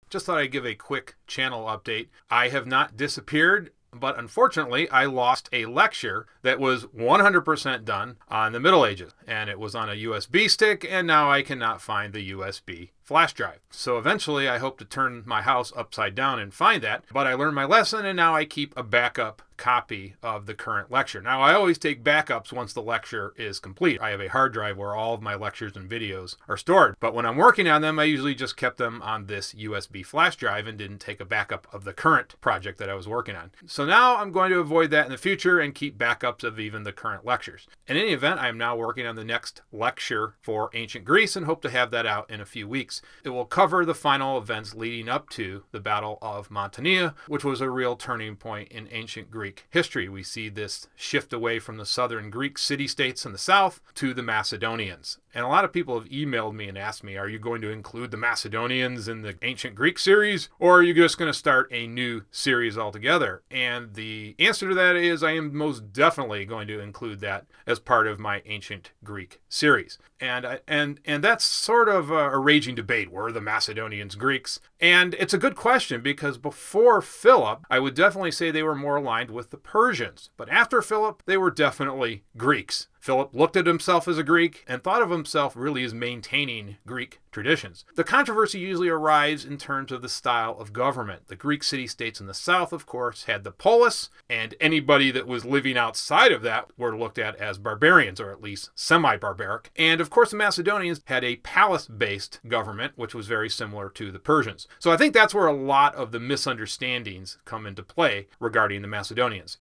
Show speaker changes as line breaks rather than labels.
Just thought I'd give a quick channel update. I have not disappeared, but unfortunately, I lost a lecture that was 100% done on the Middle Ages, and it was on a USB stick, and now I cannot find the USB flash drive. So eventually, I hope to turn my house upside down and find that, but I learned my lesson, and now I keep a backup copy of the current lecture. Now, I always take backups once the lecture is complete. I have a hard drive where all of my lectures and videos are stored, but when I'm working on them, I usually just kept them on this USB flash drive and didn't take a backup of the current project that I was working on. So now I'm going to avoid that in the future and keep backups of even the current lectures. In any event, I am now working on the next lecture for ancient Greece and hope to have that out in a few weeks. It will cover the final events leading up to the Battle of Mantinea, which was a real turning point in ancient Greek history. We see this shift away from the southern Greek city-states in the south to the Macedonians. And a lot of people have emailed me and asked me, are you going to include the Macedonians in the ancient Greek series, or are you just going to start a new series altogether? And the answer to that is I am most definitely going to include that as part of my ancient Greek series. And that's sort of a raging debate. Were the Macedonians Greeks? And it's a good question because before Philip, I would definitely say they were more aligned with the Persians. But after Philip, they were definitely Greeks. Philip looked at himself as a Greek and thought of himself really as maintaining Greek traditions. The controversy usually arrives in terms of the style of government. The Greek city-states in the south, of course, had the polis, and anybody that was living outside of that were looked at as barbarians, or at least semi-barbaric. And of course, the Macedonians had a palace-based government, which was very similar to the Persians. So I think that's where a lot of the misunderstandings come into play regarding the Macedonians.